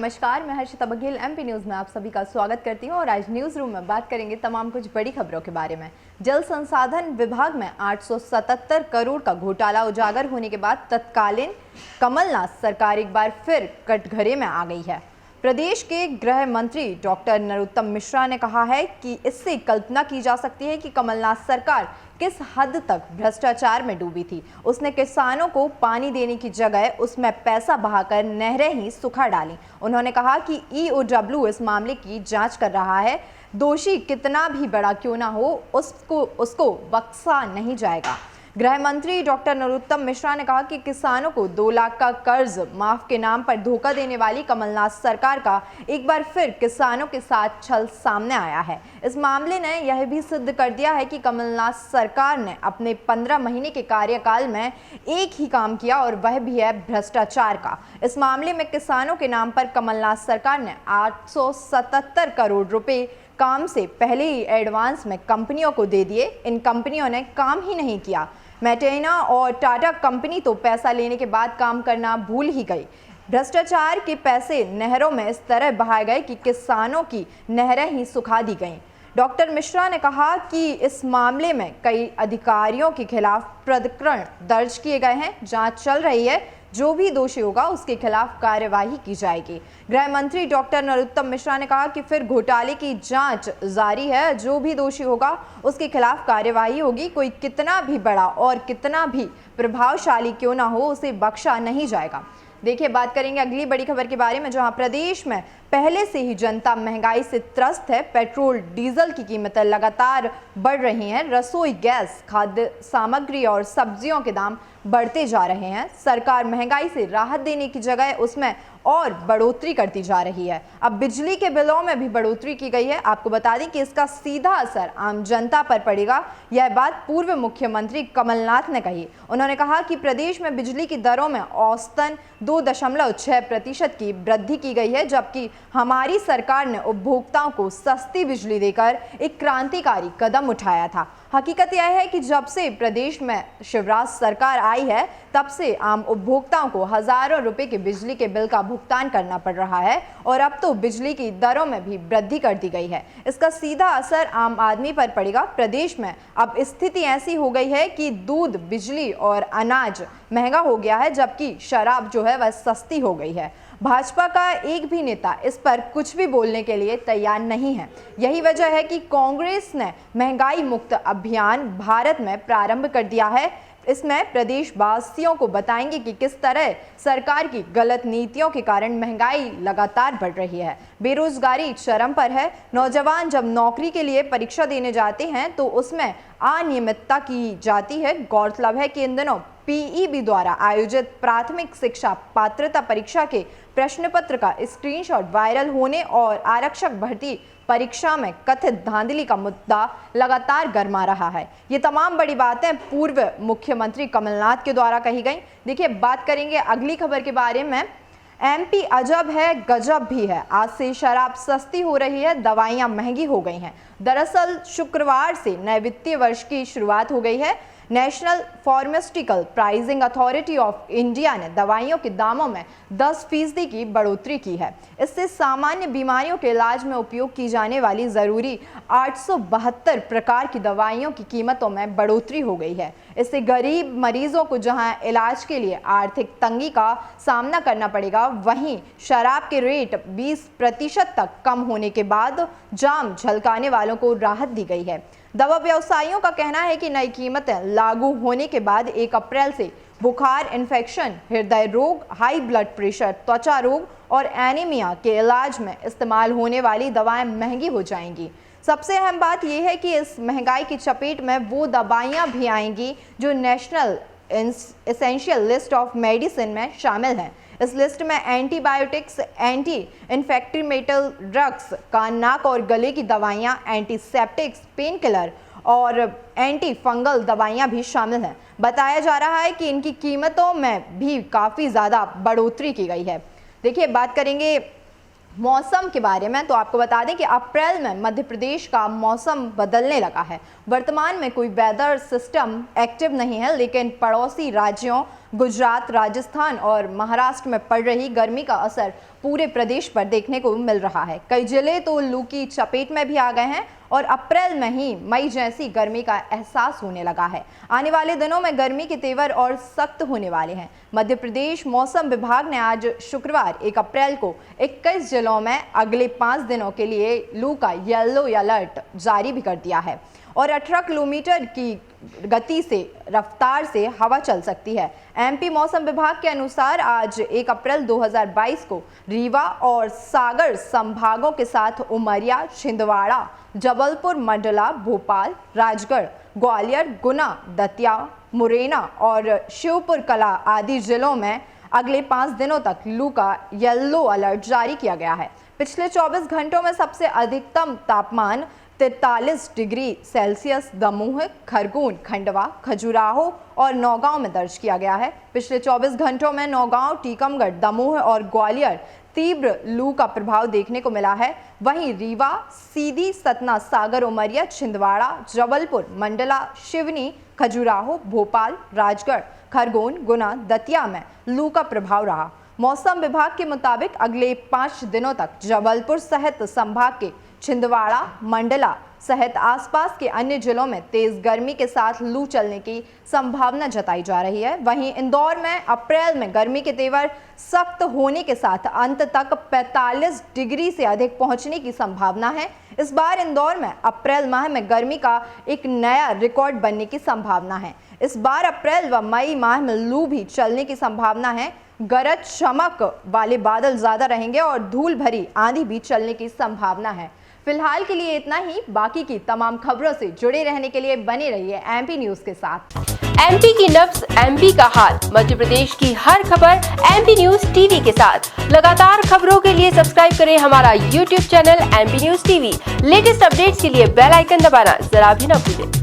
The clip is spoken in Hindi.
नमस्कार, मैं हर्षिता बघेल एमपी न्यूज़ में आप सभी का स्वागत करती हूं और आज न्यूज़ रूम में बात करेंगे तमाम कुछ बड़ी खबरों के बारे में। जल संसाधन विभाग में 877 करोड़ का घोटाला उजागर होने के बाद तत्कालीन कमलनाथ सरकार एक बार फिर कटघरे में आ गई है। प्रदेश के गृह मंत्री डॉक्टर नरोत्तम मिश्रा ने कहा है कि इससे कल्पना की जा सकती है कि कमलनाथ सरकार किस हद तक भ्रष्टाचार में डूबी थी। उसने किसानों को पानी देने की जगह उसमें पैसा बहाकर नहरें ही सुखा डाली। उन्होंने कहा कि ईओडब्ल्यू इस मामले की जांच कर रहा है। दोषी कितना भी बड़ा क्यों ना हो, उसको बख्शा नहीं जाएगा। गृह मंत्री डॉक्टर नरोत्तम मिश्रा ने कहा कि किसानों को 2 लाख का कर्ज माफ के नाम पर धोखा देने वाली कमलनाथ सरकार का एक बार फिर किसानों के साथ छल सामने आया है। इस मामले ने यह भी सिद्ध कर दिया है कि कमलनाथ सरकार ने अपने 15 महीने के कार्यकाल में एक ही काम किया और वह भी है भ्रष्टाचार का। इस मामले में किसानों के नाम पर कमलनाथ सरकार ने 877 करोड़ रुपए काम से पहले ही एडवांस में कंपनियों को दे दिए। इन कंपनियों ने काम ही नहीं किया। मैटेना और टाटा कंपनी तो पैसा लेने के बाद काम करना भूल ही गई। भ्रष्टाचार के पैसे नहरों में इस तरह बहाए गए कि किसानों की नहरें ही सुखा दी गईं। डॉक्टर मिश्रा ने कहा कि इस मामले में कई अधिकारियों के खिलाफ प्रकरण दर्ज किए गए हैं, जांच चल रही है। जो भी दोषी होगा उसके खिलाफ कार्यवाही की जाएगी। गृह मंत्री डॉक्टर नरोत्तम मिश्रा ने कहा कि फिर घोटाले की जांच जारी है। जो भी दोषी होगा उसके खिलाफ कार्यवाही होगी। कोई कितना भी बड़ा और कितना भी प्रभावशाली क्यों ना हो, उसे बख्शा नहीं जाएगा। देखिए, बात करेंगे अगली बड़ी खबर के बारे में, जहां प्रदेश में पहले से ही जनता महंगाई से त्रस्त है। पेट्रोल डीजल की कीमतें लगातार बढ़ रही हैं। रसोई गैस, खाद्य सामग्री और सब्जियों के दाम बढ़ते जा रहे हैं। सरकार महंगाई से राहत देने की जगह उसमें और बढ़ोतरी करती जा रही है। अब बिजली के बिलों में भी बढ़ोतरी की गई है। आपको बता दें कि इसका सीधा असर आम जनता पर पड़ेगा। यह बात पूर्व मुख्यमंत्री कमलनाथ ने कही। उन्होंने कहा कि प्रदेश में बिजली की दरों में औसतन 2.6% की वृद्धि की गई है, जबकि हमारी सरकार ने उपभोक्ताओं को सस्ती बिजली देकर एक क्रांतिकारी कदम उठाया था। हकीकत यह है कि जब से प्रदेश में शिवराज सरकार आई है, तब से आम उपभोक्ताओं को हजारों रुपए के बिजली के बिल का भुगतान करना पड़ रहा है और अब तो बिजली की दरों में भी वृद्धि कर दी गई है। इसका सीधा असर आम आदमी पर पड़ेगा। प्रदेश में अब स्थिति ऐसी हो गई है कि दूध, बिजली और अनाज महंगा हो गया है, जबकि शराब जो है वह सस्ती हो गई है। भाजपा का एक भी नेता इस पर कुछ भी बोलने के लिए तैयार नहीं है। यही वजह है कि कांग्रेस ने महंगाई मुक्त अभियान भारत में प्रारंभ कर दिया है। इसमें प्रदेशवासियों को बताएंगे कि किस तरह सरकार की गलत नीतियों के कारण महंगाई लगातार बढ़ रही है। बेरोजगारी चरम पर है। नौजवान जब नौकरी के लिए परीक्षा देने जाते हैं तो उसमें अनियमितता की जाती है। गौरतलब है कि इन दिनों पीईबी द्वारा आयोजित प्राथमिक शिक्षा पात्रता परीक्षा के प्रश्न पत्र का स्क्रीनशॉट वायरल होने और आरक्षक भर्ती परीक्षा में कथित धांधली का मुद्दा लगातार गर्मा रहा है। ये तमाम बड़ी बातें पूर्व मुख्यमंत्री कमलनाथ के द्वारा कही गई। देखिए, बात करेंगे अगली खबर के बारे में। एमपी अजब है, गजब भी है। आज से शराब सस्ती हो रही है, दवाइयां महंगी हो गई हैं। दरअसल शुक्रवार से नए वित्तीय वर्ष की शुरुआत हो गई है। National pharmaceutical pricing authority of India ने दवाइयों के दामों में 10% की बढ़ोतरी की है। इससे सामान्य बीमारियों के इलाज में उपयोग की जाने वाली जरूरी 872 प्रकार की दवाइयों की कीमतों में बढ़ोतरी हो गई है। इससे गरीब मरीजों को जहां इलाज के लिए आर्थिक तंगी का सामना करना पड़ेगा, वहीं शराब के रेट 20% तक कम होने के बाद जाम झलकाने वालों को राहत दी गई है। दवा व्यवसायियों का कहना है कि नई कीमतें लागू होने के बाद 1 अप्रैल से बुखार, इन्फेक्शन, हृदय रोग, हाई ब्लड प्रेशर, त्वचा रोग और एनीमिया के इलाज में इस्तेमाल होने वाली दवाएं महंगी हो जाएंगी। सबसे अहम बात यह है कि इस महंगाई की चपेट में वो दवाइयां भी आएंगी जो national essential list of medicine में शामिल हैं। इस लिस्ट में एंटीबायोटिक्स, एंटी इन्फेक्टिमेटल ड्रग्स, कान, नाक और गले की दवाइयां, एंटीसेप्टिक्स, पेन किलर और एंटी फंगल दवाइयां भी शामिल हैं। बताया जा रहा है कि इनकी कीमतों में भी काफ़ी ज़्यादा बढ़ोतरी की गई है। देखिए, बात करेंगे मौसम के बारे में, तो आपको बता दें कि अप्रैल में मध्य प्रदेश का मौसम बदलने लगा है। वर्तमान में कोई वेदर सिस्टम एक्टिव नहीं है, लेकिन पड़ोसी राज्यों गुजरात, राजस्थान और महाराष्ट्र में पड़ रही गर्मी का असर पूरे प्रदेश पर देखने को मिल रहा है। कई जिले तो लू की चपेट में भी आ गए हैं और अप्रैल में ही मई जैसी गर्मी का एहसास होने लगा है। आने वाले दिनों में गर्मी के तेवर और सख्त होने वाले हैं। मध्य प्रदेश मौसम विभाग ने आज शुक्रवार 1 अप्रैल को 21 जिलों में अगले 5 दिनों के लिए लू का येलो अलर्ट जारी भी कर दिया है और 18 किलोमीटर की गति से रफ्तार से हवा चल सकती है। एमपी मौसम विभाग के अनुसार आज 1 अप्रैल 2022 को रीवा और सागर संभागों के साथ उमरिया, छिंदवाड़ा, जबलपुर, मंडला, भोपाल, राजगढ़, ग्वालियर, गुना, दतिया, मुरैना और शिवपुर कला आदि जिलों में अगले 5 दिनों तक लू का येलो अलर्ट जारी किया गया है। पिछले 24 घंटों में सबसे अधिकतम तापमान 43 डिग्री सेल्सियस दमोह, खरगोन, खंडवा, खजुराहो और नौगांव में दर्ज किया गया है। पिछले 24 घंटों में नौगांव, टीकमगढ़, दमोह और ग्वालियर तीव्र लू का प्रभाव देखने को मिला है। वहीं रीवा, सीधी, सतना, सागर, उमरिया, छिंदवाड़ा, जबलपुर, मंडला, शिवनी, खजुराहो, भोपाल, राजगढ़, खरगोन, गुना, दतिया में लू का प्रभाव रहा। मौसम विभाग के मुताबिक अगले 5 दिनों तक जबलपुर सहित संभाग के छिंदवाड़ा, मंडला सहित आसपास के अन्य जिलों में तेज गर्मी के साथ लू चलने की संभावना जताई जा रही है। वहीं इंदौर में अप्रैल में गर्मी के तेवर सख्त होने के साथ अंत तक 45 डिग्री से अधिक पहुंचने की संभावना है। इस बार इंदौर में अप्रैल माह में गर्मी का एक नया रिकॉर्ड बनने की संभावना है। इस बार अप्रैल व मई माह में लू भी चलने की संभावना है। गरज चमक वाले बादल ज्यादा रहेंगे और धूल भरी आंधी भी चलने की संभावना है। फिलहाल के लिए इतना ही। बाकी की तमाम खबरों से जुड़े रहने के लिए बने रहिए एमपी न्यूज के साथ। एमपी की नब्ज, एमपी का हाल, मध्य प्रदेश की हर खबर एमपी न्यूज टीवी के साथ। लगातार खबरों के लिए सब्सक्राइब करें हमारा YouTube channel MP news TV. Latest updates के लिए बेल आइकन दबाना जरा भी न भूलें।